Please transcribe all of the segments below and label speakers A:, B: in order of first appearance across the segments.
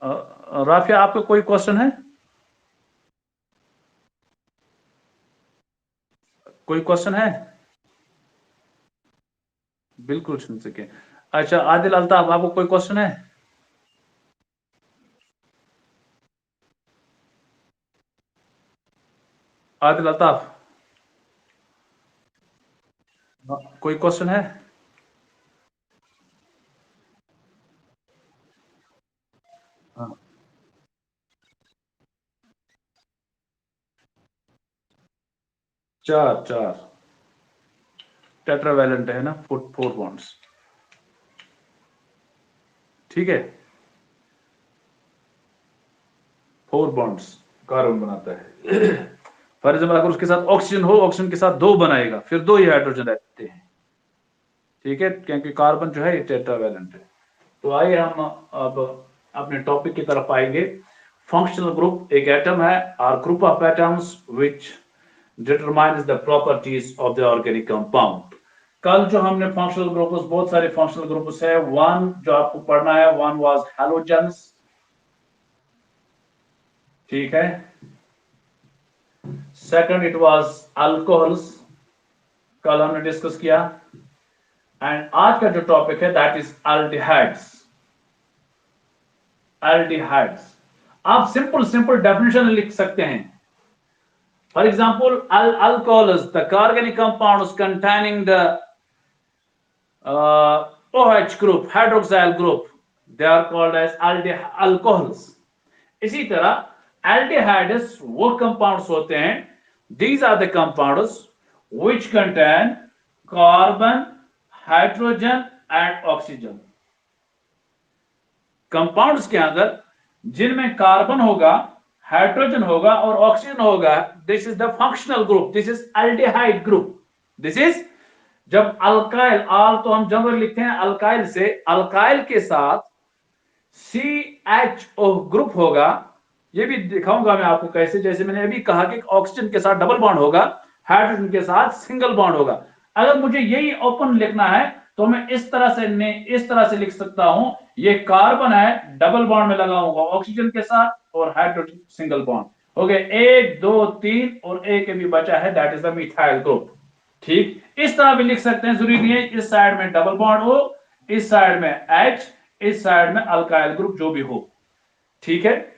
A: राफिया, आपका कोई क्वेश्चन है? कोई क्वेश्चन है? बिल्कुल सुन सके। अच्छा, आदिल अल्ताफ, आपको कोई क्वेश्चन है? आदिल अल्ताफ, कोई क्वेश्चन है? हाँ। चार चार टेट्रावैलेंट है ना, फोर फोर बॉन्ड्स। ठीक है, फोर बॉन्ड्स कार्बन बनाता है। फॉर एग्जाम्पल अगर उसके साथ ऑक्सीजन हो, ऑक्सीजन के साथ दो बनाएगा, फिर दो ही हाइड्रोजन रहते हैं। ठीक है, क्योंकि कार्बन जो है ये टेट्रावैलेंट है। तो आइए हम अब अपने टॉपिक की तरफ आएंगे। फंक्शनल ग्रुप एक एटम है, or group of atoms which determines the properties of the organic compound. कल जो हमने फंक्शनल ग्रुप्स, बहुत सारे फंक्शनल ग्रुप्स है। वन जो आपको पढ़ना है, वन वाज हैलोजेंस। ठीक है। सेकंड इट वाज अल्कोहल्स, कल हमने डिस्कस किया। एंड आज का जो टॉपिक है दैट इज अल्डिहाइड्स। अल्डिहाइड्स आप सिंपल सिंपल डेफिनेशन लिख सकते हैं। For example, alcohols, the organic compounds containing the OH group, hydroxyl group, they are called as alcohols. इसी तरह aldehydes वो compounds होते हैं, these are the compounds which contain carbon, hydrogen and oxygen. Compounds के अंदर जिनमें कार्बन होगा, hydrogen होगा और ऑक्सीजन होगा, this is the functional group, this is aldehyde group. This is, जब अल्काइल, आल तो हम जनरल लिखते हैं अल्काइल से, अल्काइल के साथ CHO ग्रुप होगा। ये भी दिखाऊंगा मैं आपको कैसे, जैसे मैंने अभी कहा कि ऑक्सीजन के साथ डबल बॉन्ड होगा, हाइड्रोजन के साथ सिंगल बॉन्ड होगा। अगर मुझे यही ओपन लिखना है तो मैं इस तरह से लिख सकता हूं, ये कार्बन है, डबल बॉन्ड में लगाऊंगा ऑक्सीजन के साथ, और हाइड्रोजन सिंगल बॉन्ड हो गए, एक दो तीन, और एक भी बचा है, that is the methyl group. ठीक, इस तरह भी लिख सकते हैं, जरूरी नहीं है इस साइड में डबल बॉन्ड हो, इस साइड में H, इस साइड में अल्काइल ग्रुप जो भी हो। ठीक है,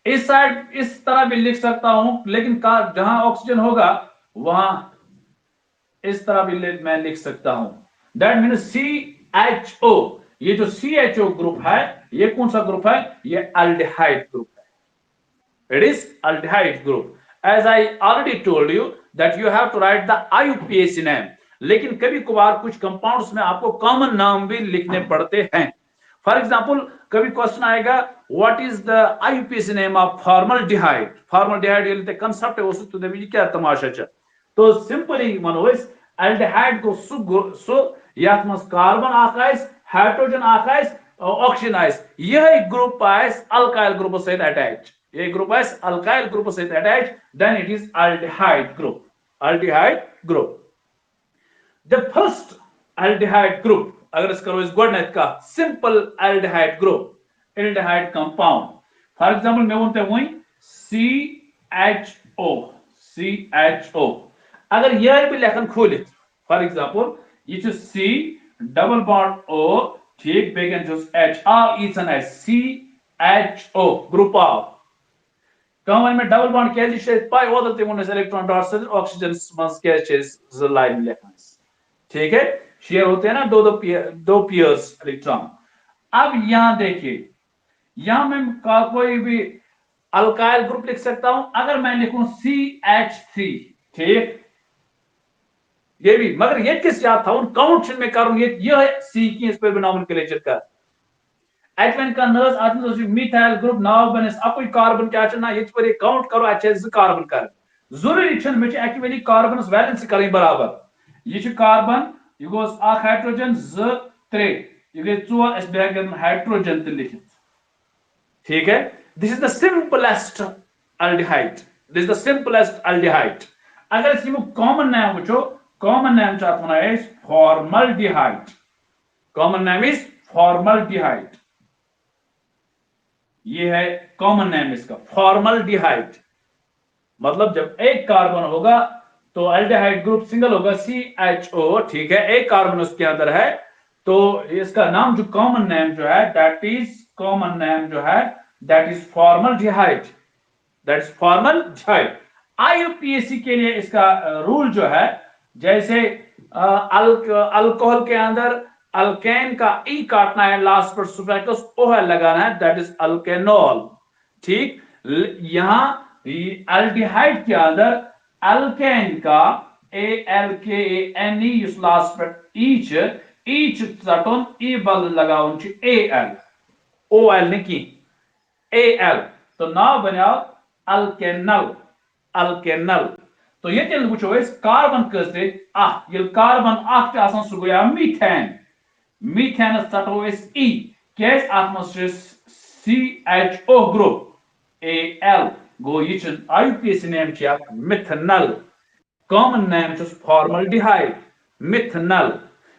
A: इस साइड इस तरह भी लिख सकता हूं, लेकिन जहां ऑक्सीजन होगा वहां इस तरह भी मैं लिख सकता हूं, दैट मीन CHO। ये जो CHO ग्रुप है, ये कौन सा ग्रुप है? ये अल्डिहाइड ग्रुप है। It is aldehyde group. As I already told you that you have to write the IUPAC name. लेकिन कभी कभार कुछ कंपाउंड्स में आपको कॉमन नाम भी लिखने पड़ते हैं। फॉर एग्जाम्पल, कभी क्वेश्चन आएगा, what is the IUPAC name of formaldehyde? Formaldehyde ये कंसेप्ट है, उस क्या तमाशा छ। तो सिंपली वनो एल्डिहाइड को सु यथ मज कार्बन आइस, हाइड्रोजन आइस, ऑक्सीजन आइस, यह ग्रुप आइस अल्काइल ग्रुप सहित अटैच, ये ग्रुप आइस अल्काइल ग्रुप सहित attach, then it is aldehyde group. Aldehyde group, the first aldehyde group, अगर इस करो इस गोडनेट का simple aldehyde group, aldehyde compound. For example मैं बोलते वही CHO। अगर यह भी लेखन खोलित, फॉर एग्जांपल ये C डबल बॉन्ड O, ठीक, बेगन जो H आ ईथन है CHO ग्रुप ऑफ, कमन में डबल बॉन्ड क्या पाई ओदल तिमोन इलेक्ट्रॉन डॉट से ऑक्सीजन मस क्या लाइन लेखन। ठीक है, शेयर होते हैं ना दो पियर्स इलेक्ट्रॉन। अब यहां देखिए, यहां मैं कोई भी अल्काइल ग्रुप लिख सकता हूं, अगर मैं लिखूं CH3, ठीक, ये भी, मगर ये किस याद था उन काउंट में करूं, ये सी की इस पर नॉमेनक्लेचर का एटवन का नर्स आत्म मिथाइल ग्रुप नाव बनेस अकुई कार्बन क्या ना ये पर काउंट करो अच्छे ज कार्बन कर, जरूरी छ मे एक्चुअली कार्बनस वैलेंसी करें बराबर। ये कार्बन, ये गोस अख हाइड्रोजन ज त्रे, ये गए चोर, अस बेहन हाइड्रोजन तो लिखित। ठीक है, this is the simplest aldehyde, this is the simplest aldehyde. अगर इस कॉमन नेम वो, common name one formaldehyde, common name is formaldehyde. ये है कॉमन नेम इसका फॉर्मल्डिहाइड। मतलब जब एक कार्बन होगा तो एल्डिहाइड ग्रुप सिंगल होगा CHO, ठीक है, एक कार्बन उसके अंदर है, तो इसका नाम जो कॉमन नेम जो है दैट इज कॉमन नेम जो है that is formaldehyde, that is formaldehyde. IUPAC के लिए इसका रूल जो है, जैसे अल्कोहल के अंदर अल्केन का ई काटना है, लास्ट पर सुफिक्स OL लगाना है, दैट इज अल्केनॉल। ठीक, यहां एल्डिहाइड के अंदर अल्केन का ALKANE इस लास्ट पर ईच सटोन ई बल लगाउन AL OL ने की AL, तो नाव बन्याव अल्केनल, अल्केनल। तो ये तेल वुचो कार्बन कस्ते ये कार्बन अख आसान सु गया मीथेन, मीथेन सटो ई कैस एटमॉस्फेयर CHO ग्रुप AL गो ये IUPAC name methanal, common name formaldehyde methanal.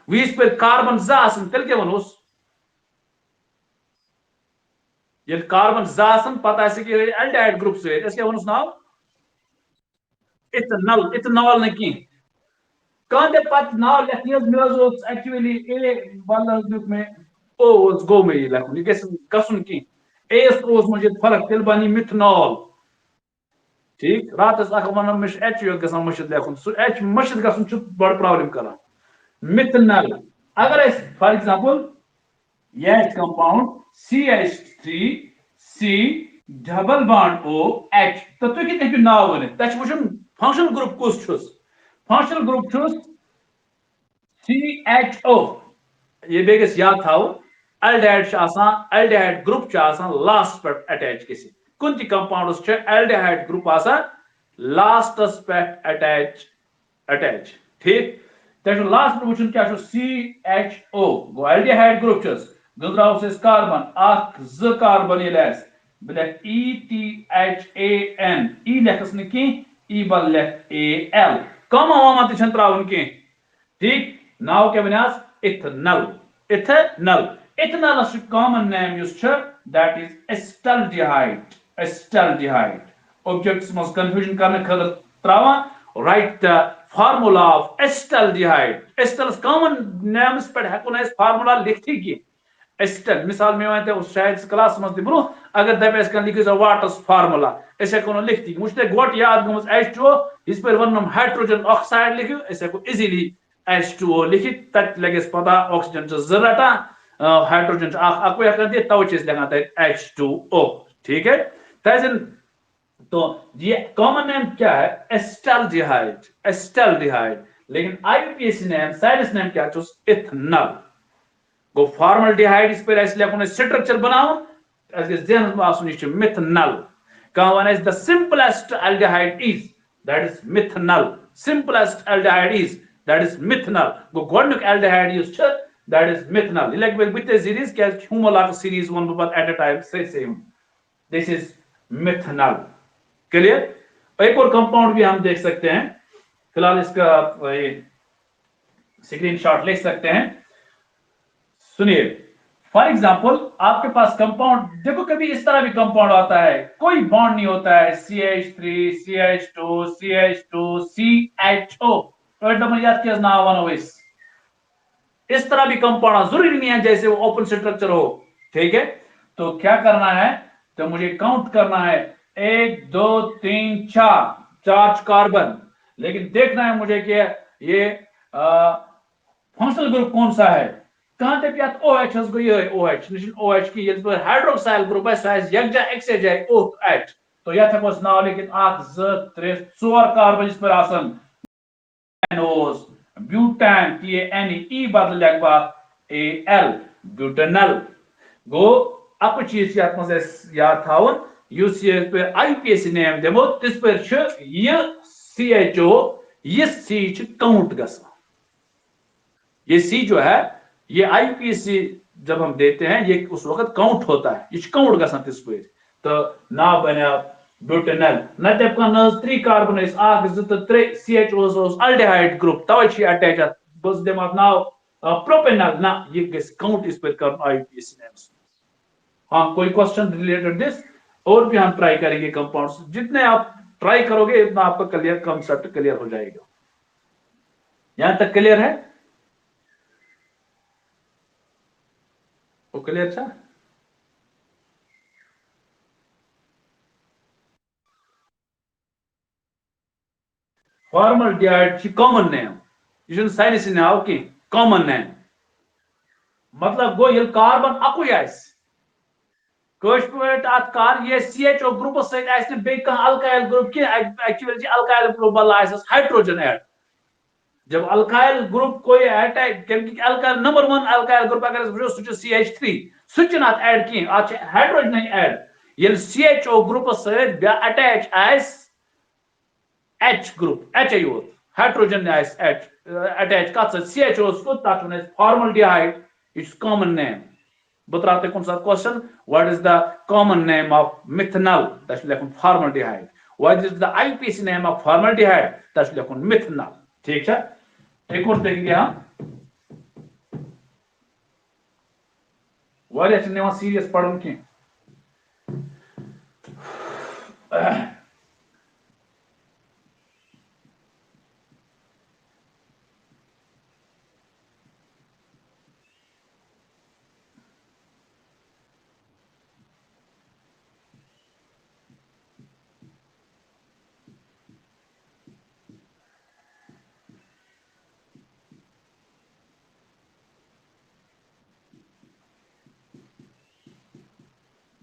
A: वीस पे कार्बन जासन तेल क्या वनोस, ये कार्बन जासन पता है कि एल्डिहाइड ग्रुप से क्या वनोस नाव इथनल, इथनॉल ने की कहते पत नाव लेखनी मे एक्चुअली ए बल में ओ गो मे ये लेखन ये गसन की एस ओस मुझे फर्क तेल बनी मिथनॉल। ठीक, रात वन मे एच यो ग मशिद लेखन सह एच मशिद गसन बड़ प्रॉब्लम करान मिथनल। अगर फॉर एग्जांपल यह compound CH3C double bond OH, तो तुम कितने नाव वन तक वो फंक्शनल ग्रुप कुछ फंक्शनल ग्रुप CHO। ये बेगस याद था एल्डिहाइड ग्रुप लास्ट पर अटैच किसी कुन कंपाउंड एल्डिहाइड ग्रुप लास्टस पे अटैच अटैच। ठीक, तेज लास्ट पे वुचन क्या CHO गो एल्डिहाइड ग्रुप गंद्राव कार्बन अख ज कार्बन ये लेस लेख ETHAN ई लेखस न की ई बल लेख AL कम वामा तन त्रावन की। ठीक, नाव क्या बनियास ethanal, ethanal, ethanal common name that is acetaldehyde, acetaldehyde. Objects मस कंफ्यूजन करने खतर त्रावा write the formula of acetaldehyde. एस्टल्स कॉमन नेम्स पे हेकुन अस फार्मूला लिखती की एस्टल मिसाल में वन शायद क्लास मज ब्रो अगर दपस कह लिखो वाटस फार्मूला अस हेको लिखती मुझे गोट याद गम H2O इस पर वन हाइड्रोजन ऑक्साइड लिखो अस हेको इजीली H2O लिखित तक लगे पता ऑक्सीजन ज रटान हाइड्रोजन अकु हेकान दिख तवे लिखान तक H2O। ठीक है, तजन तो ये कॉमन नेम क्या है एस्टल्डिहाइड, एस्टल्डिहाइड। लेकिन IUPAC नेम साइंस नेम क्या इथनल गो फॉर्मल्डिहाइड इस पर लेखन स्ट्रक्चर बनाओ जहन में मिथनल कह one the simplest aldehyde is that is methanal, simplest aldehyde is that is methanal गो गोडनुक aldehyde use that is methanal. Like बिते सीरीज क्या ह्यूमोला सीरीज वन बत at a time same this is methanal. Clear. एक और compound भी हम देख सकते हैं, फिलहाल इसका स्क्रीनशॉट ले सकते हैं। सुनिए, फॉर एग्जांपल आपके पास कंपाउंड देखो, कभी इस तरह भी कंपाउंड आता है कोई बॉन्ड नहीं होता है CH3 CH2 CH2 CHO तो डबल याद किया ना वन इस तरह भी कंपाउंड जरूरी नहीं है जैसे वो ओपन स्ट्रक्चर हो। ठीक है, तो क्या करना है, तो मुझे काउंट करना है 1 2 3 4 चार्ज कार्बन, लेकिन देखना है मुझे कि ये फंक्शनल ग्रुप कौन सा है। कहां तक यात OH गो ये OH निशन OH की ये हाइड्रोक्साइल ग्रुप है साइज यकजा एक्सचेंज है OH, तो यात हकोस नाव लेकिन 1 2 3 4 कार्बन इस पर आसन NOs ब्यूटान TANE ई बदल लगवा AL ब्यूटेनल गो अकु चीज यात मज याद थावन युस ये पे IUPAC नेम देमो तिस पर ये CHO ये C काउंट गसा, ये C जो है ये IUPAC जब हम देते हैं ये उस वक्त काउंट होता है, ये काउंट गसा तिस पर तो ना बना ब्यूटेनल न तब का 3 कार्बन इस 1 2 3 CHOs एल्डिहाइड ग्रुप तवे अटैच बस देम नाव प्रोपेनल ना ये काउंट इस पर कर IUPAC नेम्स हाँ, कोई क्वेश्चन रिलेटेड दिस, और भी हम ट्राई करेंगे कंपाउंड्स, जितने आप ट्राई करोगे इतना आपका क्लियर कंसेप्ट क्लियर हो जाएगा। यहां तक क्लियर है? वो क्लियर था? फॉर्मल्डिहाइड कॉमन नेम, यह साइंस नाव की कॉमन नेम, मतलब गो ये कार्बन अकु अत कर ये CHO ग्रुप सत बे अल्काइल ग्रुप की actually alkyl group hydrogen add. जब अल्काइल ग्रुप कोई अटैक, क्योंकि अल्काइल नंबर 1 अल्काइल ग्रुप अगर वो CH3 सह ऐड कहीं, हाइड्रोजन ऐड, ये CHO ग्रुप सत अटैच H ग्रुप H योत हाइड्रोजन H अटैच कत CHO को तथ वन फॉर्मल्डिहाइड, इट्स कॉमन नेम। बह त्रा तुम कुछ question, what is the common name of methanal, तथ लिखुन formaldehyde. What is the IUPAC name of formaldehyde, तथ लिखुन मिथनल। ठीक है, एक और देखेंगे हम, वारिया सीरियस पढ़न की।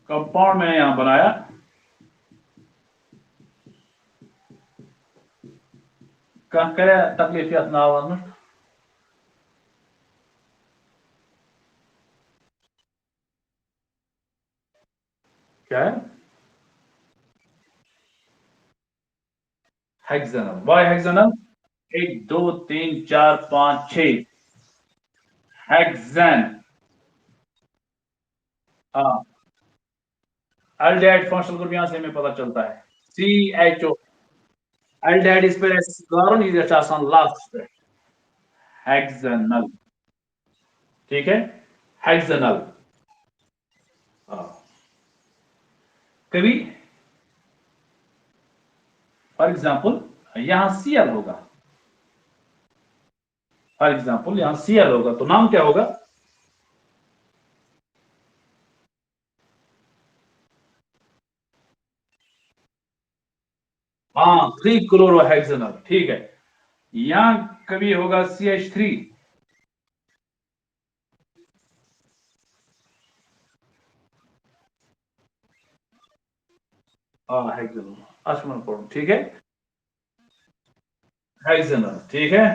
A: कंपाउंड मैंने यहां बनाया, कह करे तकलीफ नाव वन, क्या है? हेक्सानल, वाई हेक्सानल, 1 2 3 4 5 6 हेक्सेन। हाँ, अल्डिहाइड फंक्शनल ग्रुप यहां से हमें पता चलता है, CHO। अल्डिहाइड इस पर कार्बन इज लास्ट पे, हेक्सानल। ठीक है, हेक्सानल। कभी फॉर एग्जांपल यहां Cl होगा, फॉर एग्जांपल यहां Cl होगा, तो नाम क्या होगा? हाँ, 3 क्लोरोहेक्सेनल। ठीक है, यहां कभी होगा CH3। हाँ, हेक्सेनल अश्मन पढ़ो, ठीक है, हेक्सेनल। ठीक है,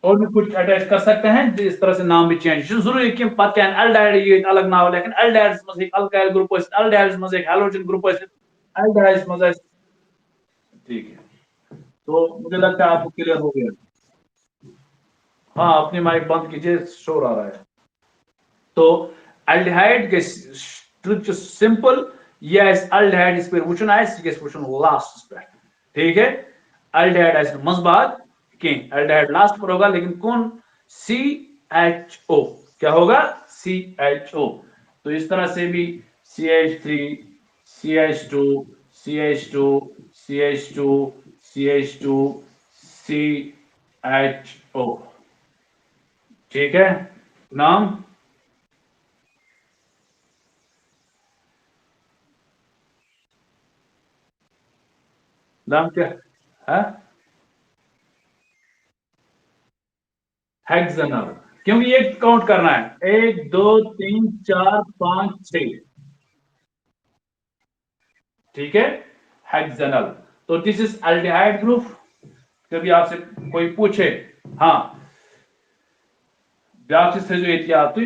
A: और भी कुछ अटैच कर सकते हैं, इस तरह से नाम भी चेंज जरूरी कि पता अल्डाइड ये अलग नाम, लेकिन अल्डाइड्स में अल्काइल ग्रुप, अल्डाइड्स में हाइड्रोजन ग्रुप, अल्डाइड्स में। ठीक है, तो मुझे लगता है आपको क्लियर हो गया। हाँ, अपनी माइक बंद कीजिए, शोर आ रहा है। तो अल्डिहाइड के ट्रिक सिंपल, ये अल्डिहाइड इस पे वुचन वुचन लास्ट पे। ठीक है, अल्डिहाइड मजबात कहीं, अल्डिहाइड लास्ट पर होगा, लेकिन कौन? CHO, क्या होगा? CHO। तो इस तरह से भी CH3, CH2, CH2, CH2, CH2, CHO। ठीक है, नाम, नाम क्या है? हेक्सानल, क्योंकि ये काउंट करना है, 1 2 3 4 5 6। ठीक है, हेक्सानल। तो दिस इज अल्डिहाइड ग्रुप। कभी आपसे कोई पूछे, हाँ, ब्याह चीज जो एहतियात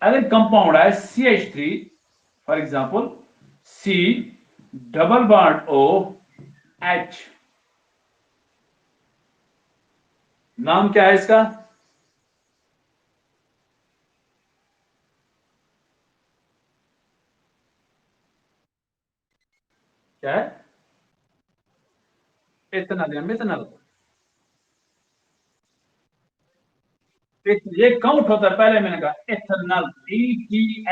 A: अगर कंपाउंड है CH3, for example C double bond OH, नाम क्या है इसका? क्या है? इथेनॉल या मिथेनॉल? ये काउंट होता है, पहले मैंने कहा इथेनॉल,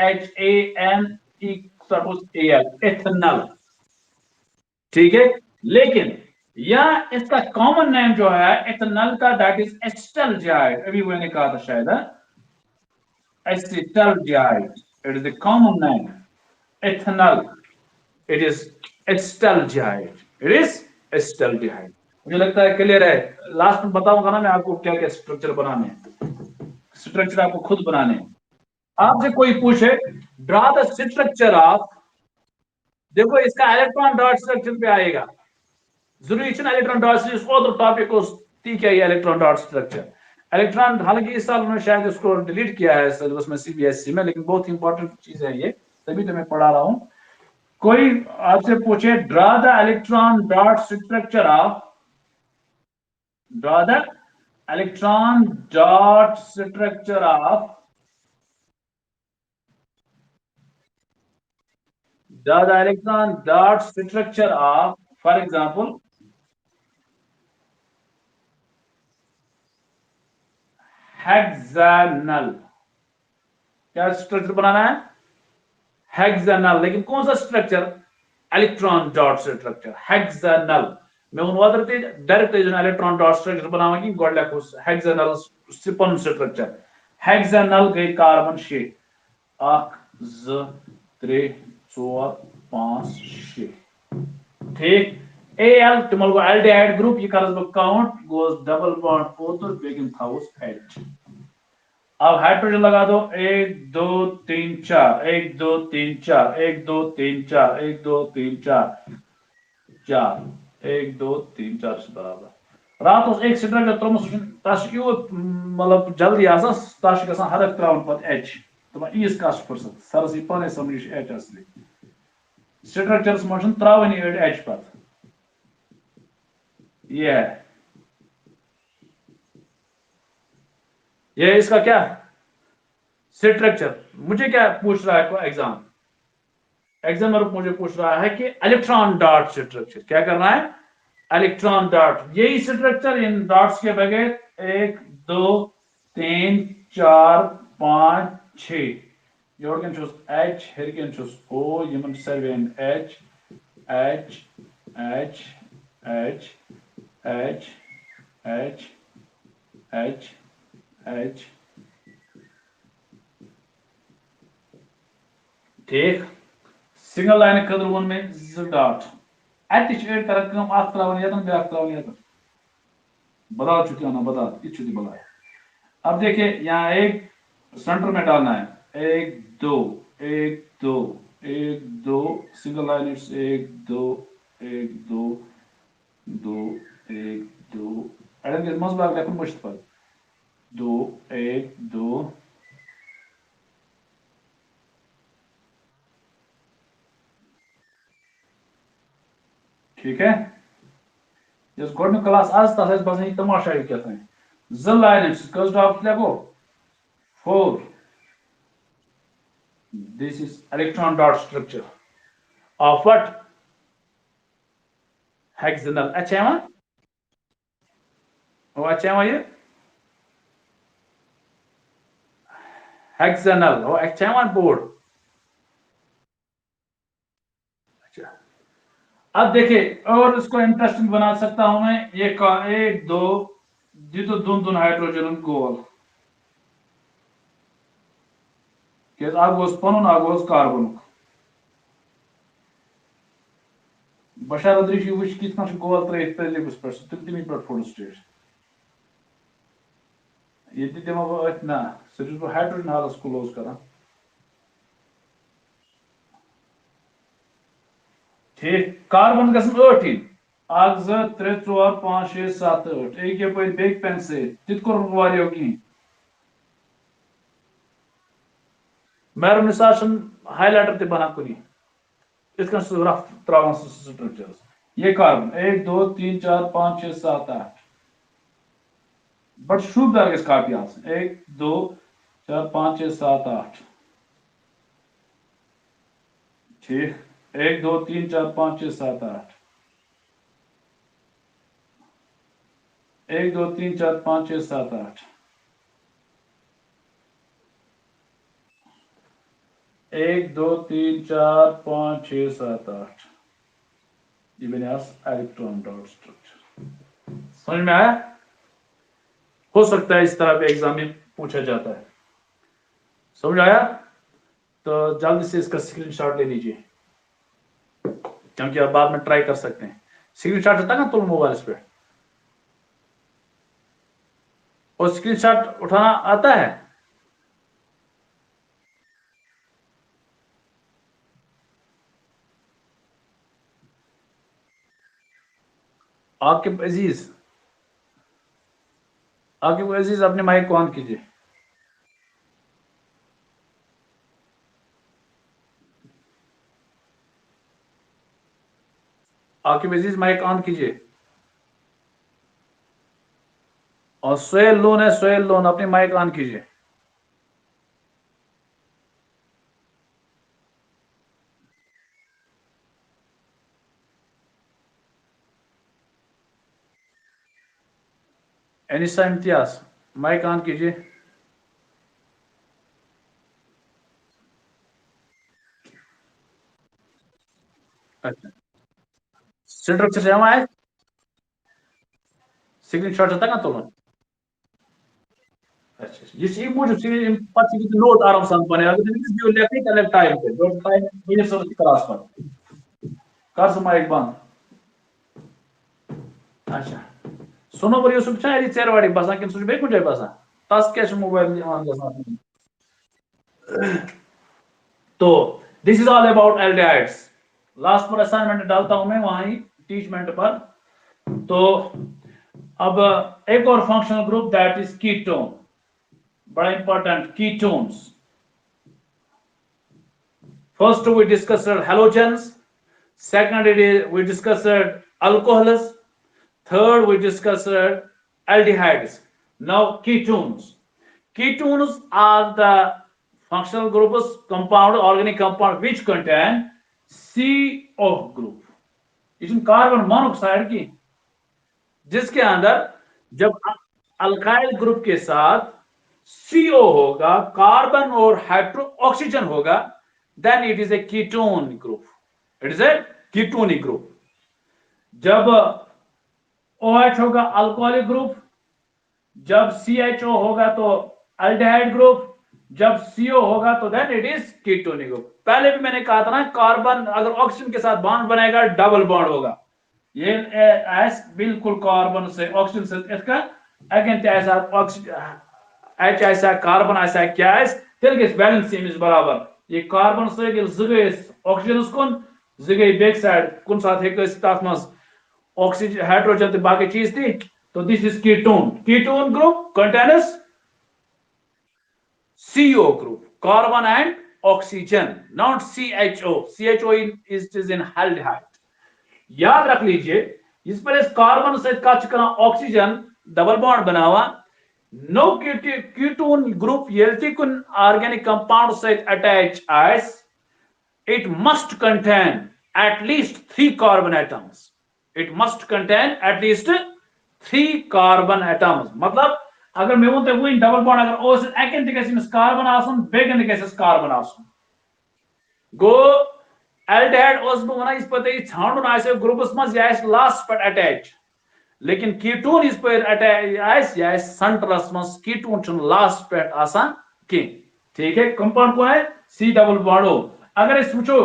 A: ETHANEEL, इथेनॉल, ठीक है। लेकिन यह इसका कॉमन नेम जो है इथेनॉल का, दैट इज एसिटल्डिहाइड, अभी मैंने कहा था शायद, acetaldehyde, it is the common name, ethanol, it is acetaldehyde, it is acetaldehyde। मुझे लगता है क्लियर है। लास्ट में बताऊंगा ना मैं आपको क्या क्या स्ट्रक्चर बनाने हैं, स्ट्रक्चर आपको खुद बनाने हैं। आपसे कोई पूछे ड्रा द स्ट्रक्चर ऑफ, देखो इसका इलेक्ट्रॉन डॉट स्ट्रक्चर पे आएगा, जरूरी इलेक्ट्रॉन डॉट स्ट्रक्चर टॉपिक को ठीक है, ये इलेक्ट्रॉन डॉट स्ट्रक्चर, इलेक्ट्रॉन, हालांकि इस साल उन्होंने शायद इसको डिलीट किया है सिलेबस में सीबीएसई में, लेकिन बहुत इंपॉर्टेंट चीज है ये, तभी तो मैं पढ़ा रहा हूं। कोई आपसे पूछे draw the electron dot structure of, draw the electron dot structure of, draw the electron dot structure of, for example hexanal, क्या स्ट्रक्चर बनाना है, हेक्सानल, लेकिन कौन सा structure, electron dot structure, hexanal. मैं उन डायरेक्ट इलेक्ट्रॉन डॉट स्ट्रक्चर बनावागी गोड लेखो हेक्सानल सिपन स्ट्रक्चर, हेक्सानल गई कार्बन शे, 1 2 3 4 5 6, ठीक। एल तमल गो एल्डिहाइड ग्रुप, ये करस बह काउंट, गोस डबल बॉन्ड ओतुर बेगिन थाउस एच। अब हाइड्रोजन लगा दो, 1 2 3 4, 1 2 3 4, 1 2 3 4, 1 2 3 4 4, 1 2 3 4 बराबर। रात उस एक स्ट्रक्चर त्रोमुस तस यूत मतलब जल्दी आसा तस गसान हदक त्राउन पत एच, तो ईस कास्ट फुर्सत सरस ये पाने समझ एच असली स्ट्रक्चर्स मज त्रावन एच पत, ये है, ये इसका क्या स्ट्रक्चर। मुझे क्या पूछ रहा है एग्जाम, एग्जामिनर मुझे पूछ रहा है कि इलेक्ट्रॉन डॉट स्ट्रक्चर क्या करना है, इलेक्ट्रॉन डॉट, यही स्ट्रक्चर इन डॉट्स के बगैर 1 2 3 4 5 6 योड़कन छुस H हरकन छुस O यमन सर्वेन H H H H H H H H, ठीक। सिंगल लाइन खतर वो में ज डॉट अत एड कर त्रावन यतन ब्या त्रावन यतन, बता चुके हो ना, बता ये बता। अब देखिए यहाँ एक सेंटर में डालना है, 1 2 1 2 1 2 सिंगल लाइन, 1 2 1 2 2 1 2 अड़न के मज बाग लेकिन मुश्त पर 2 1 2, ठीक है। जिस गोड क्लास आज तस बसन तमाशा क्या ज line cos dot Lego 4, this is electron dot structure of what, hexagonal, अच्छा है वो, अच्छा है ये hexagonal, वो अच्छा है बोर्ड। अच्छा, अब देखिए और इसको इंटरेस्टिंग बना सकता हूं मैं, ये का 1 2 जी तो दोन दोन हाइड्रोजन गोल के आगोस पनुन आगोस कार्बन बशार अदरिश वुच कितना गोल त्रेत तलिबस पे तमी पे फुल स्टेट ये दिमा बह ना सिर्फ हाइड्रोजन हालस क्लोज करा, ठीक। कार्बन गसन 8 1 2 3 4 5 6 7 8 एक ये पे बेक पेन से तित कोर वारियो की मैर निसाशन हाइलाइटर ते बना कुनी इसका रफ त्रावन स्ट्रक्चर्स, ये कार्बन 1 2 3 4 5 6 7 8, बट शुभदार इस काफी आज 1 2 4 5 6 7 8, ठीक। 1 2 3 4 5 6 7 8, 1 2 3 4 5 6 7 8, 1 2 3 4 5 6 7 8 ये विन्यास इलेक्ट्रॉन डॉट स्ट्रक्चर। समझ में आया? हो सकता है इस तरह पे एग्जाम में पूछा जाता है। समझ आया? तो जल्दी से इसका स्क्रीनशॉट ले लीजिए, क्योंकि आप बाद में ट्राई कर सकते हैं। स्क्रीनशॉट होता है ना तुम मोबाइल पे, और स्क्रीनशॉट उठाना आता है? आकिब अजीज, आकिब अजीज अपने माइक को ऑन कीजिए। आकिब अजीज माइक ऑन कीजिए। और सोहेल लोन है, सोहेल लोन अपनी माइक ऑन कीजिए। एनिसा इम्तियाज माइक ऑन कीजिए। अच्छा, स्ट्रक्चर से हमारे स्क्रीनशॉट होता है ना तुम। अच्छा, ये मूजूब नोट आराम सान बने अगर लेते कलेक्ट टाइम पे जो टाइम क्लास पर कर सो माइक बंद। अच्छा, सुनो बर यूसुफ छा ये चेरवाड़ी बसान कि बे कुछ बसान तस क्या मोबाइल ऑन गसान। तो this is all about aldehydes. Last पर असाइनमेंट डालता हूं मैं वहां ही टीचमेंट पर। तो अब एक और functional group that is ketone, बड़ा important, ketones. First we discussed halogens, second we discussed alcohols, third we discussed aldehydes. Now ketones. Ketones are the functional groups, compound, organic compound which contain CO group, इसमें carbon monoxide की, जिसके अंदर जब alkyl group के साथ CO होगा, carbon और hydro oxygen होगा, then it is a ketone group. It is a ketonic group. जब OH होगा अल्कोहलिक ग्रुप, जब CHO होगा तो अल्डिहाइड ग्रुप, जब CO होगा तो then it is ketonic group. पहले भी मैंने कहा था ना, कार्बन अगर ऑक्सीजन के साथ बॉन्ड बनेगा डबल बॉन्ड होगा। ये एस बिल्कुल कार्बन से ऑक्सीजन से इसका अगेन ऐसा ऑक्सीजन H ऐसा कार्बन ऐसा क्या है तेल गई बैलेंस अमिस बराबर। ये कार्बन से ऑक्सीजन कुन गई बेक साइड कुन साथ तथ मज ऑक्सीजन हाइड्रोजन तो बाकी चीज थी। तो this is ketone, ketone group contains CO group, carbon and oxygen, not CHO. CHO is in aldehyde. याद रख लीजिए, इस पर इस कार्बन से ऑक्सीजन डबल बॉन्ड बना हुआ। नो कीटोन ग्रुप यदि कुन ऑर्गेनिक कंपाउंड से attach as it must contain at least 3 carbon atoms. It must contain at least 3 carbon atoms. मतलब अगर मैं वो डबल बॉन्ड अगर ओ से एकेन तक कार्बन आसन बेगन तक कार्बन आसन गो एल्डिहाइड ओस बह वन इस पे छाणुन आसे ग्रुपस मज यह लास्ट पे अटैच, लेकिन कीटोन इस पे अटैच यह सेंटरस मज, कीटोन लास्ट पे आसान की। ठीक है, कंपाउंड कौन है? C double bond O. अगर इस वुचो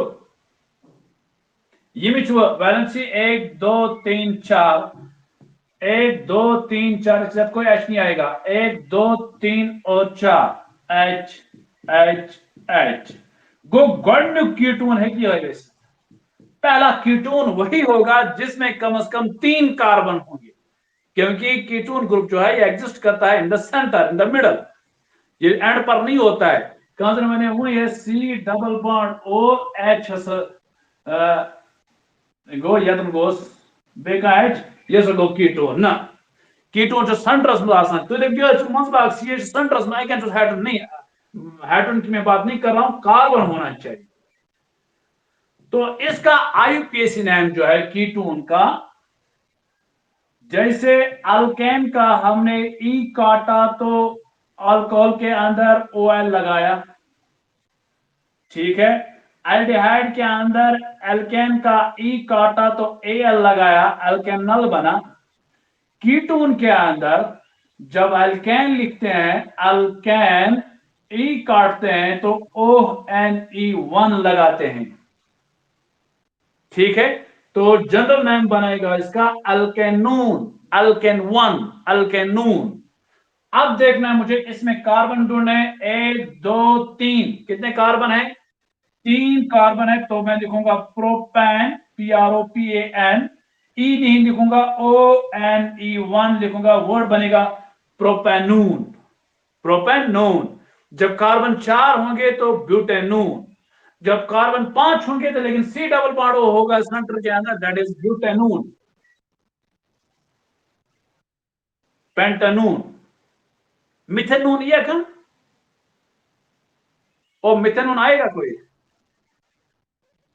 A: यमिच वैलेंसी 1 2 3 4, 1 2 3 4 के साथ कोई एच नहीं आएगा, 1 2 3 और 4 एच एच एच गो गॉड कीटोन है कि पहला कीटोन वही होगा जिसमें कम से कम 3 कार्बन होंगे, क्योंकि कीटोन ग्रुप जो है ये एग्जिस्ट करता है in the center, in the middle, ये एंड पर नहीं होता है। कहां से मैंने वो ये C double bond O H गो यतन गोस बेका एच ये सो गो कीटोन ना, कीटोन जो सेंटरस में आसान तो देखिए मंज बाग सी सेंटरस में आई कैन हाइड्रोजन नहीं, हाइड्रोजन की मैं बात नहीं कर रहा हूं, कार्बन होना चाहिए। तो इसका आईयूपीएसी नाम जो है कीटोन का, जैसे अल्केन का हमने ई काटा तो अल्कोहल के अंदर OL लगाया, ठीक है। एल्डिहाइड के अंदर एल्केन का ई काटा तो एल लगाया, एल्केनल बना। कीटोन के अंदर जब एल्केन लिखते हैं, एल्केन ई काटते हैं तो ONE1 लगाते हैं। ठीक है, तो जनरल नेम बनेगा इसका अल्केनून, अल्केन 1, अल्केनून। अब देखना है मुझे इसमें कार्बन ढूंढने, 1 2 3, कितने कार्बन है? 3 कार्बन है, तो मैं लिखूंगा प्रोपेन, PROPAN। ई नहीं लिखूंगा, ONE1 लिखूंगा, वर्ड बनेगा प्रोपेनून, प्रोपेनून। जब कार्बन 4 होंगे तो ब्यूटेनून, जब कार्बन 5 होंगे तो लेकिन C डबल बॉन्ड होगा सेंटर के अंदर, दैट इज ब्यूटेनून, पेंटानून। मिथेनून ये क्या? और मिथेनून आएगा कोई?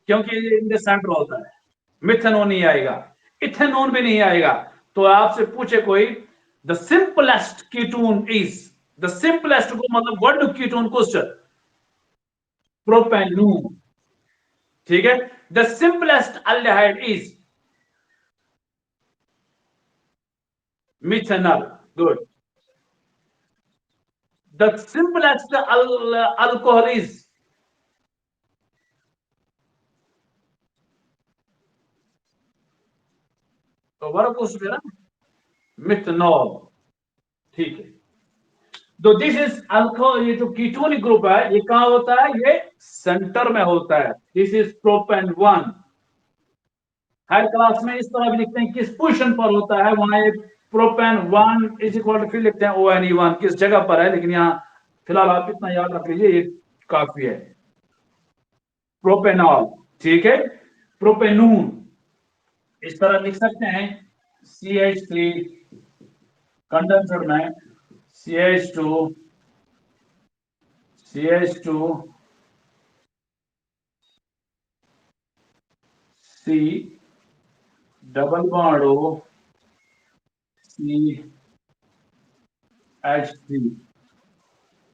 A: क्योंकि ये इनके सेंटर होता है। मिथेनोन नहीं आएगा, इथेनोन भी नहीं आएगा। तो आपसे पूछे कोई, the simplest ketone is, the simplest को मतलब वर्ड कीटोन क्वेश्चन, प्रोपेनून। ठीक है, the simplest aldehyde is methanol, good. The simplest alcohol is, तो वर्ड क्वेश्चन है ना, मिथेनॉल। ठीक है, तो दिस इज अल्कोहल। ये जो कीटोनिक ग्रुप है ये कहां होता है? ये सेंटर में होता है। This is propane 1। Her class में इस तरह भी लिखते हैं किस पोजीशन पर होता है, वहां ये प्रोपेन 1 इज इक्वल टू, फिर लिखते हैं ONE1 किस जगह पर है, लेकिन यहाँ फिलहाल आप इतना याद रख लीजिए, ये काफी है। प्रोपेनॉल, ठीक है। प्रोपेनून इस तरह लिख सकते हैं, CH3 कंडेंसर में CH2 C double bond O CH3।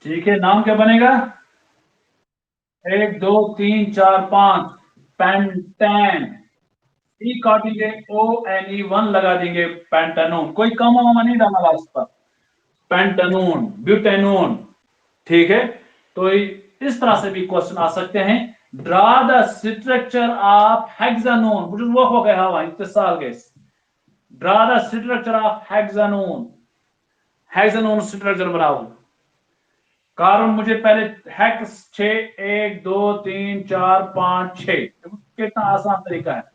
A: ठीक है, नाम क्या बनेगा? 1 2 3 4 5, पेंटेन। ई काटेंगे, ONE1 लगा देंगे, पेंटानून। कोई कमा वमा नहीं डाला लास्ट पर, पेंटानून, ब्यूटेनून। ठीक है, तो इस तरह से भी क्वेश्चन आ सकते हैं। Draw the structure of hexanone, मुझे वो हो गया हवा इत्तेसाल गए। Draw the structure of hexanone, hexanone structure बनाओ। कारण मुझे पहले हेक्स 6, 1 2 3 4 5 6, कितना आसान तरीका है।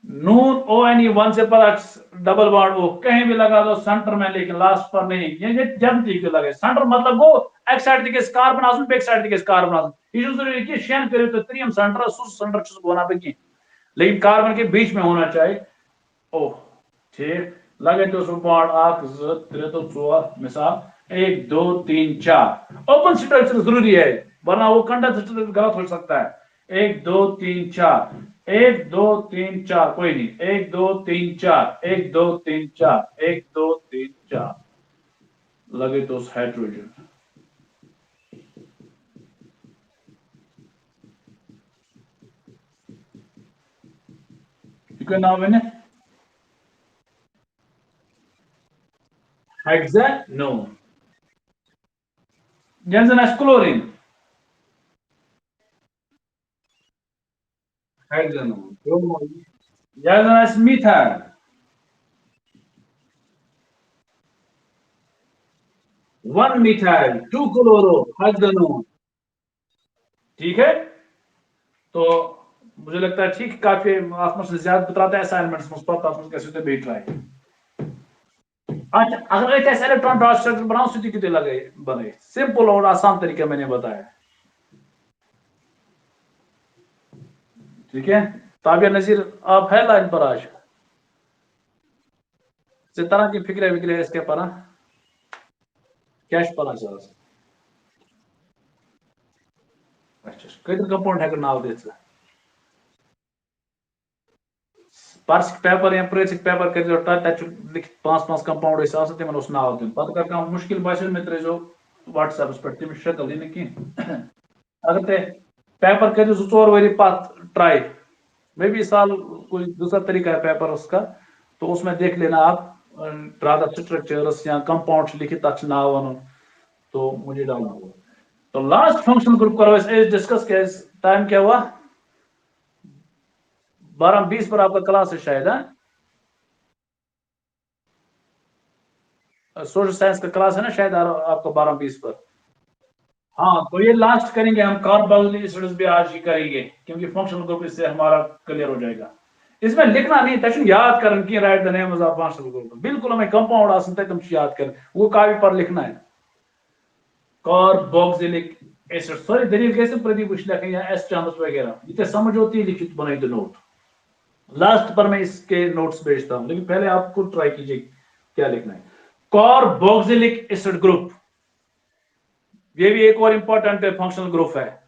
A: नून ONE1 से पर डबल बॉन्ड O कहीं भी लगा दो सेंटर में, लेकिन लास्ट पर नहीं। ये जब ठीक लगे सेंटर मतलब वो एक साइड के कार्बन आसन पे, एक साइड के कार्बन आसन, ये जो जरूरी है शेन करे तो त्रियम सेंटर सुस सेंटर चुस होना पे, लेकिन कार्बन के बीच में होना चाहिए। ओह, ठीक लगे तो सो बॉन्ड आक ज तो 4 मिसाल 1 2 3 4 ओपन स्ट्रक्चर जरूरी है, वरना वो कंडेंस गलत हो सकता है। 1 2 3 4, 1 2 3 4, कोई नहीं, 1 2 3 4, 1 2 3 4, 1 2 3 4, लगे तो hydrogen. You can now win it. Hexane? No. Jansen as chlorine. Hexane. Jansen as methyl. One methyl, 2 chloro, hexanone। ठीक है, तो मुझे लगता है ठीक काफी आप मुझसे ज्यादा बताते हैं असाइनमेंट्स में, पता आप कैसे होते बेट रहा है। अच्छा, अगर एक ऐसा इलेक्ट्रॉन डॉट स्ट्रक्चर बनाओ स्थिति कितने लगे बने, सिंपल और आसान तरीका मैंने बताया। ठीक है, ताबिया नजीर आप है लाइन पर आज से तरह की फिक्र विक्र इसके पर कैश पर अच्छा, कई कंपाउंड है नाव दे पार्सिक पेपर या प्रेसिक पेपर कर लिखित 5 कंपाउंड तम नाव दिन पे कर मुश्किल बस मे त्रो व्हाट्सएप पे तम शक्ल दिन कह अगर ते पेपर कर 2-4 वरी पत ट्राई, मे भी साल कोई दूसरा तरीका है पेपर उसका, तो उसमें देख लेना आप रादर स्ट्रक्चर्स या कंपाउंड लिखित तक नाव वन, तो मुझे डालना होगा। तो लास्ट फंक्शनल ग्रुप करो इस डिस्कस के, टाइम क्या हुआ, 12:20 पर आपका क्लास है शायद, है सोशल साइंस का क्लास है ना शायद आपका 12:20 पर। हाँ तो ये लास्ट करेंगे हम, कार्बोनिल एसिड्स भी आज ही करेंगे, क्योंकि फंक्शनल ग्रुप इससे हमारा क्लियर हो जाएगा। इसमें लिखना नहीं, तक याद कर कि write the names of functional group, बिल्कुल हमें कंपाउंड आसन तक तुम याद कर, वो कागज पर लिखना है। कार्बोक्सिलिक एसिड, सॉरी दलील कैसे प्रदीप कुछ लिखें या एस चांदस वगैरह, ये समझ होती है लिखित बनाई दो नोट, लास्ट पर मैं इसके नोट्स भेजता हूं, लेकिन पहले आपको ट्राई कीजिए क्या लिखना है। कार्बोक्सिलिक एसिड ग्रुप, ये भी एक और इंपॉर्टेंट फंक्शनल ग्रुप है,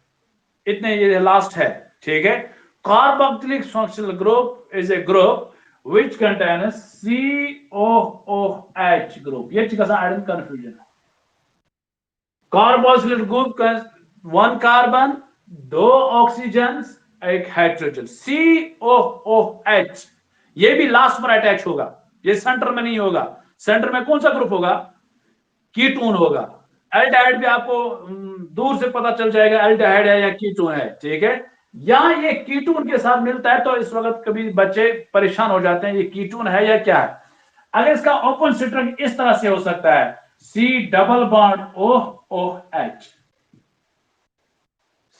A: इतने ये लास्ट है, ठीक है। Carboxylic functional group is a group which contains COOH group, ये अड़न कंफ्यूजन है। कार्बोक्सिलिक ग्रुप का 1 कार्बन 2 ऑक्सीजन 1 हाइड्रोजन, COOH, ये भी लास्ट पर अटैच होगा, ये सेंटर में नहीं होगा। सेंटर में कौन सा ग्रुप होगा, कीटोन होगा। एल्डिहाइड भी आपको दूर से पता चल जाएगा एल्डिहाइड है या कीटोन है, ठीक है। यहां ये कीटोन के साथ मिलता है, तो इस वक्त कभी बच्चे परेशान हो जाते हैं ये कीटोन है या क्या है। अगर इसका ओपन स्ट्रक्चर इस तरह से हो सकता है, C double bond OOH,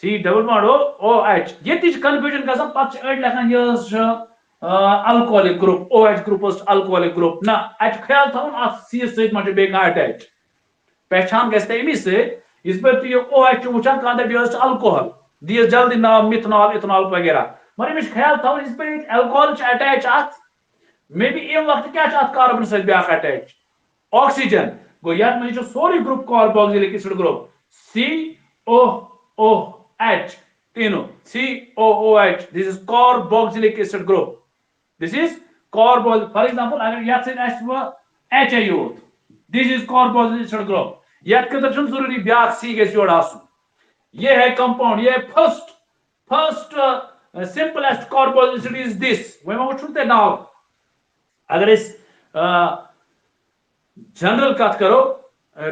A: C double bond OOH, ये कंफ्यूजन गसन पत लखन ये alcoholic group, OH group alcoholic group ना, ख्याल थवन C सत बे अटैच, पहचान गई से इस पर तो ये OH वुचान कह अल्कोहल दिस जल्दी नाम मिथनॉल इथनॉल वगैरह, मगर अमिश ख्याल थवन इस पर अल्कोहल अटैच अत, मे बी अम वक्त क्या कार्बन सत ब्या अटैच, ऑक्सीजन गो ये मे सोरे group carboxylic acid group COOH, तीनों COOH, this is carboxylic acid group, this is carbo, for example अगर ये H है योत, this is carboxylic acid group, ये जरूरी ब्या C गोड़ आसुन, ये है कंपाउंड, ये first simplest carboxylic acid is this, वे वो ते नाव। अगर इस जनरल कत करो,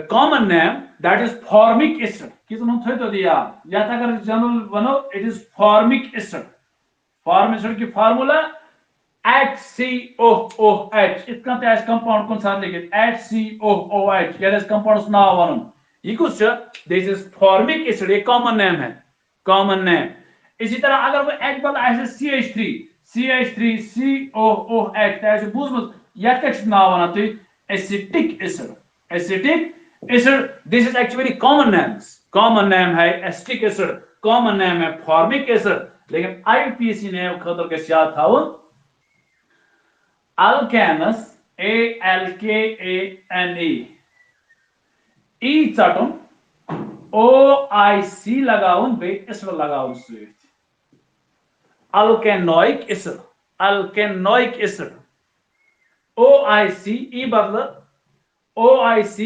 A: common name that is formic acid, कितन थो तो दिया या अगर जनरल वनो it is formic acid, formic acid की फार्मूला HCOOH, इत कंपाउंड कौन सा लिखित HCOOH, ये कंपाउंड नाव वन, ये कुछ दिस इज फॉर्मिक एसिड, ये कॉमन नेम है, कॉमन नेम। इसी तरह अगर वो H बल CH3COOH बूझमुत, यह नाव वन तुम acetic acid, acetic acid, this is actually common names, common name है एसिटिक एसिड, कॉमन नेम है फॉर्मिक एसिड, लेकिन IUPAC नेम खतर गस याद थावन alkanes, ALKANE, E चटुन OIC लगाउन बे एसिड लगाउन सहित, alkanoic acid, alkanoic acid, OIC, E बदल OIC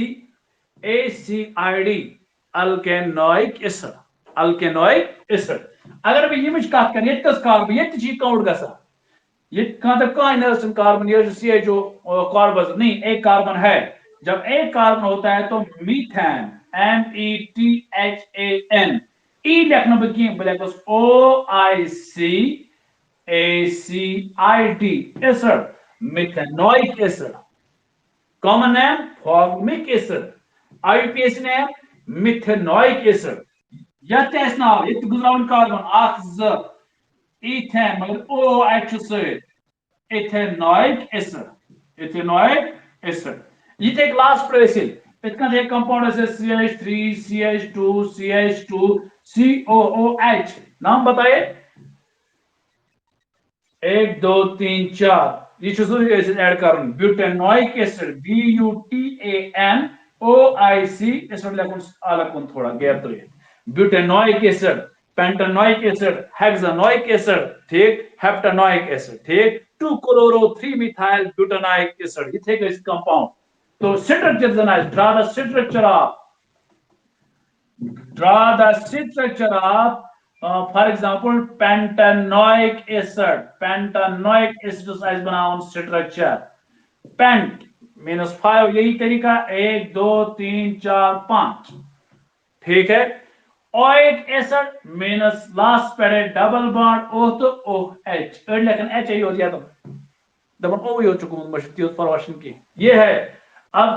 A: ACID, alkanoic acid, alkanoic acid। अगर मैं ये कत कर ये कार्बन ये काउंट गसा, ये कार्बन, ये CHO कार्बन नहीं, एक कार्बन है, जब एक कार्बन होता है तो मीथेन, METHAN, E लिखना बल्कि OIC ACID acid, methanoic acid, common name formic acid, IUPAC name methanoic acid, यत नाव ये गुजरावन कार्बन इथेन मगर OH सहित इथेनोइक एसिड, इथेनोइक एसिड, ये लास्ट प्रेसिल इतना एक कंपाउंड है CH3 CH2 CH2 COOH, नाम बताइए 1 2 3 4, ये जरूरी एसिड ऐड करन, butanoic acid BUTAN OIC acid लेकुन अलग कुन थोड़ा गैप तो, butanoic acid, pentanoic acid, hexanoic acid, ठीक, हेप्टानोइक एसिड, ठीक, 2 क्लोरो 3 मिथाइल ब्यूटानोइक एसिड, ये थे इस कंपाउंड। तो स्ट्रक्चर जना draw the structure of Draw the structure of, for example, pentanoic acid. Pentanoic acid is बनाओ structure. Pent minus 5 यही तरीका 1 2 3 4 5 ठीक है. ओइक एसिड माइनस लास्ट पे डबल बॉन्ड ओ तो ओ एच लेकिन एच ही हो दिया तो दबन ओ ही हो चुका हूं मशक्तियों परवाशन की ये है. अब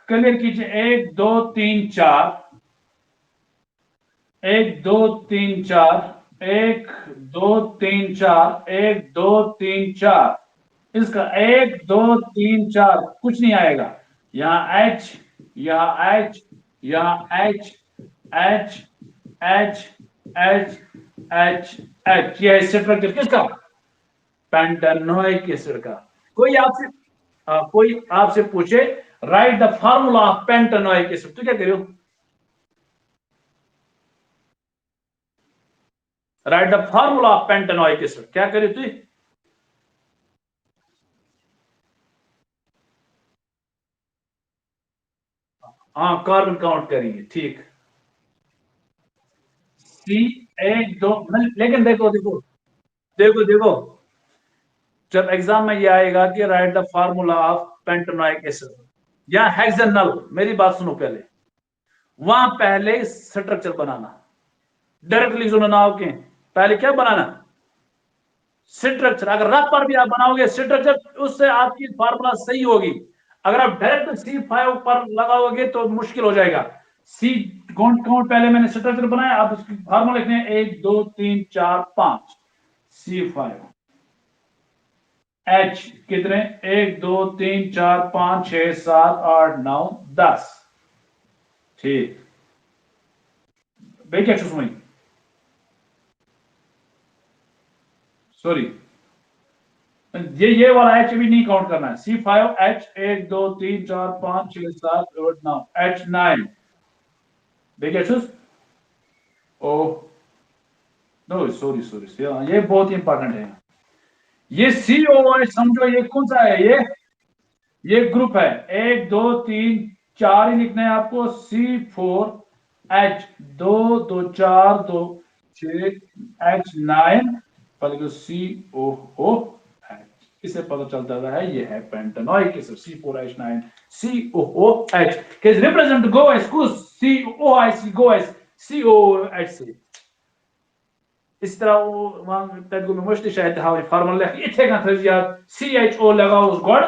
A: क्लियर कीजिए 1 2 3 4 1 2 3 4 1 2 3 4 1 2 3 4 इसका 1 2 3 4 कुछ नहीं आएगा. यहाँ एच यहाँ एच यहाँ H H H H H H ये स्ट्रक्चर किसका पेंटानोइक एसिड का. कोई आपसे कोई आपसे पूछे write the formula of pentanoic acid तो क्या करियो write the formula of pentanoic acid क्या करियो तू हाँ कार्बन काउंट करेंगे ठीक. सी 1 2 लेकिन देखो देखो देखो देखो जब एग्जाम में ये आएगा कि write the formula of pentanoic acid या हेक्सानल मेरी बात सुनो पहले वहां पहले स्ट्रक्चर बनाना डायरेक्टली जो नाव के पहले क्या बनाना स्ट्रक्चर. अगर रफ पर भी आप बनाओगे स्ट्रक्चर उससे आपकी फार्मूला सही होगी. अगर आप डायरेक्ट C5 पर लगाओगे तो मुश्किल हो जाएगा. सी काउंट काउंट पहले मैंने स्ट्रक्चर बनाया आप उसकी फार्मूला लिखने हैं 1 2 3 4 5 C5 H कितने 1 2 3 4 5 6 7 8 9 10 ठीक. बेक्या छुसमई सॉरी ये वाला एच भी नहीं काउंट करना है. C5H 1 2 3 4 5 6 7 8 9 H9 देखिए छुस ओ नो सॉरी सॉरी ये बहुत इंपॉर्टेंट है. ये CO समझो ये कौन सा है ये ग्रुप है 1 2 3 4 ही लिखना है आपको C4H 2 2 4 2 6 H9 COO इससे पता चलता है ये है पेंटानोइक एसिड C4H9 COOH के रिप्रेजेंट गो एस कुछ COIC गो एस COOH से इस तरह वो वहां तक में मुश्किल शायद हाउ फार्मूला इथे का थज याद CHO लगाओ उस गॉड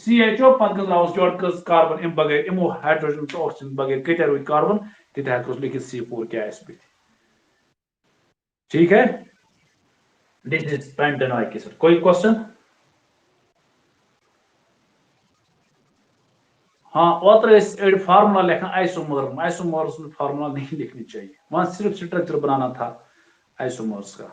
A: CHO पद लगाओ उस जोड़ कस कार्बन इम बगैर इमो हाइड्रोजन तो ऑक्सीजन बगैर कितने रुई कार्बन तिथे है कुछ लिखित C4 क्या है ठीक है. This is pentanoic acid. कोई क्वेश्चन हाँ ऑथर फार्मूला लिखना आइसोमर्स में फार्मूला नहीं लिखनी चाहिए वहां सिर्फ स्ट्रक्चर बनाना था आइसोमर्स का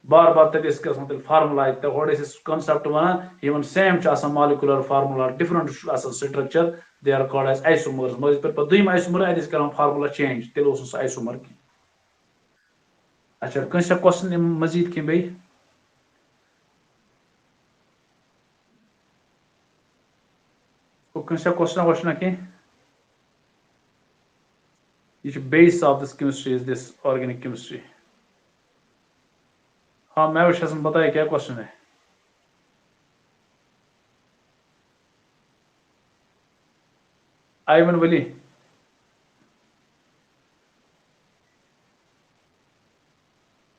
A: बार बार तक इसका मतलब फार्मूला थोड़े से कांसेप्ट वना even same molecular formula different structure they are called as isomers मगर पर दुम आइसोमर अदिस कर फार्मूला चेंज तेल आइसोमर की. अच्छा कंसा क्वेश्चन मजीद की बे कंसा क्वेश्चन वोश्चन की ये base of this chemistry is this organic chemistry. हाँ मैं वो बताया क्या क्वेश्चन है आयमन वली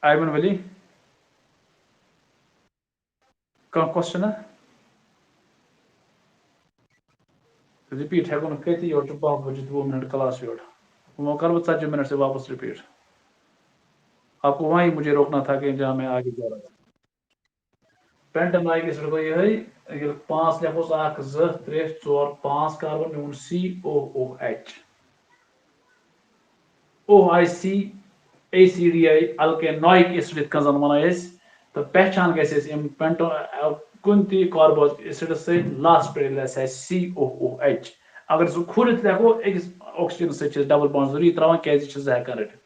A: आयमन वली का क्वेश्चन है रिपीट है कौन कहती है 5 बजे 2 मिनट क्लास योर वो कर 40 मिनट से वापस रिपीट आपको वहीं मुझे रोकना था कि जहां मैं आगे जा रहा था. पेंटानोइक एसिड को ये है 5 लिखोस 1 2 3 4 5 कार्बन न्यून COOH OIC ACDI अल्केनोइक एसिड कन वन तो पहचान गई पेंटो कुन कार्बो एसिड से लास्ट पे COOH अगर सह खुरित लेखो ऑक्सीजन से डबल बॉन्ड जरूरी त्रावान क्या हेकान रटित.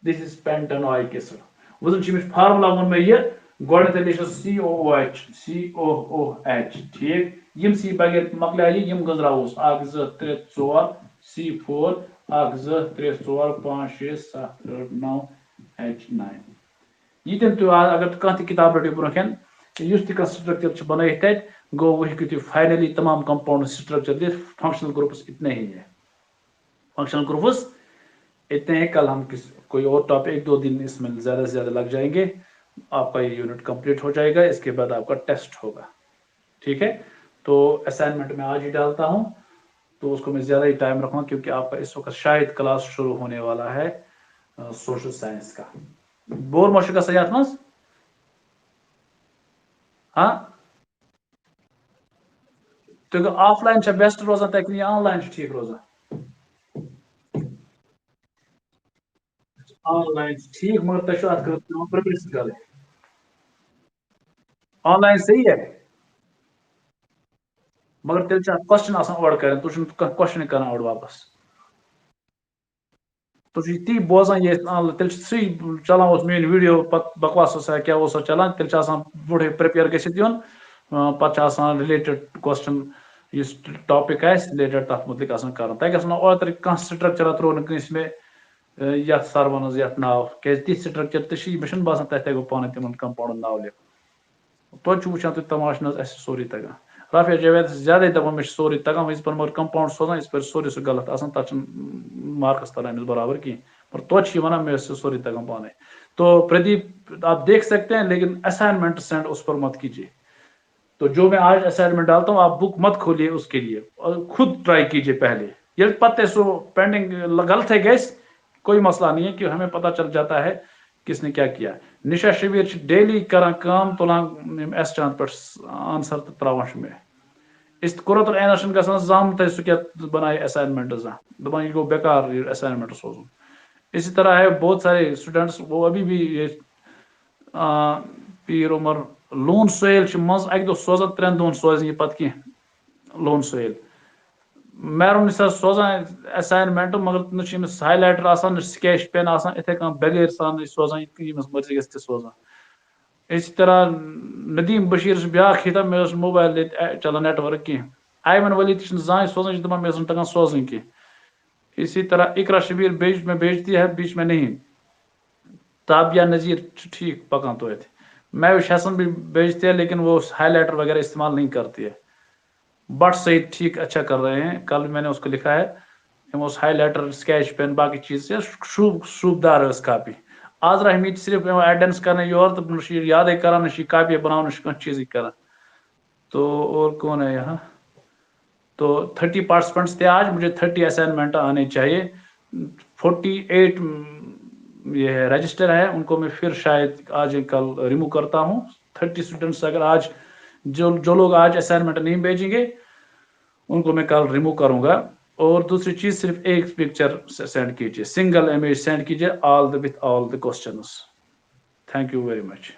A: दिस इज पेंटानोइक एसिड वजन फार्मूला वो मैं ये गोडनेथ COOH ठीक यम सी बगैर मकल यम गजरावस 1 2 3 4 C4 1 2 3 4 5 6 7 8 9 H 9 यीतन तु अगर कह किताब रटो ब्रोखन युस तक स्ट्रक्चर बन गो वो हेकु फाइनली तमाम compound structure this functional groups इतने ही है फंक्शनल ग्रुप्स इतने हैं कल हम कोई और टॉपिक 1-2 दिन इसमें ज़्यादा से ज़्यादा लग जाएंगे आपका ये यूनिट कंप्लीट हो जाएगा इसके बाद आपका टेस्ट होगा ठीक है तो असाइनमेंट में आज ही डालता हूँ तो उसको मैं ज़्यादा ही टाइम रखूँगा क्योंकि आपका इस वक्त शायद क्लास शुरू होने वाला है सोशल साइंस का बोर मोश ग याथ मज हाँ तो ऑफलाइन बेस्ट रोजान तक ऑनलाइन ठीक रोजान ऑनलाइन ठीक मगर तुम प्रिपरेशन कर ऑनलाइन सही है मगर तेल क्वेश्चन ओर कर क्वेश्चन कर ओर वापस तो ती बोजान ये तेल सी चलान मेन वीडियो बकवास क्या चलान तेल बुढ़े प्रिपेयर गन पे रिलेटेड क्वेश्चन इस टॉपिक रिलेटेड तथ मुतलिक कर तक ओतर कह स्ट्रक्चर त्रो नस मे ये सर वन ये नाव क्या तिथ स्ट्रक्चर मे बसान तथ तगो पान तिम कंपाउंड नाव लिख तो वुचान तुम तमाश न सोरी तगान राफिया जावेद ज्यादा दपान मे सोरी तगान वह पर मगर कंपाउंड सोजान इस पर सोरी सह गलत तथ मार्कस तरह बराबर कहीं पर तो वन मे सोरी तगान पाने तो प्रदीप आप देख सकते हैं लेकिन असाइनमेंट सेंड उस पर मत कीजिए तो जो मैं आज असाइनमेंट डालता हूँ आप बुक मत खोलिए उसके लिए और खुद ट्राई कीजिए पहले ये पता सो पेंडिंग गलत है गैस कोई मसला नहीं है कि हमें पता चल जाता है किसने क्या किया निशा शबीर डेली कर तुलान एस चांद पे आंसर तो त्रावान मे इस कुरत एनर्शन गसान जामत सह क्या बनाए असाइनमेंट दपान ये गो बेकार असाइनमेंट सोजन इसी तरह है बहुत सारे स्टूडेंट्स वो अभी भी ये पीर उमर लोन सोयल मज अक दो सोजान 3 दोहन सोज ये पत कह लोन सोयल मैरून निसा सोजान असाइनमेंट मगर न हाईलाइटर आसान न स्केच पेन आसान इथे कह बगैर सान सोजान मर्जी गस तह इसी तरह नदीम बशीर ब्या हिता मे मोबाइल चलान नेटवर्क कह आयमन वली जान सोजान दपान मे तगन सोजन कह इसी तरह इकरा शबीर बीच में भेजती है बीच में नहीं ताबिया नज़ीर ठीक पकान तो महविश हसन भी भेजते हैं लेकिन वो हाईलाइटर वगैरह इस्तेमाल नहीं करती है बट सही ठीक अच्छा कर रहे हैं कल मैंने उसको लिखा है हाईलाइटर स्केच पेन बाकी चीज से शुभदार है कापी आज रही सिर्फ एडेंस करने योर तो याद कर कापी बनाव चीज कर तो और कौन है यहाँ तो 30 पार्टिसिपेंट्स थे आज मुझे 30 असाइनमेंट आने चाहिए 48 ये है रजिस्टर है उनको मैं फिर शायद आज कल रिमूव करता हूँ 30 स्टूडेंट्स अगर आज जो लोग आज असाइनमेंट नहीं भेजेंगे उनको मैं कल रिमूव करूंगा और दूसरी चीज सिर्फ एक पिक्चर सेंड कीजिए सिंगल इमेज सेंड कीजिए all the with all the questions thank you very much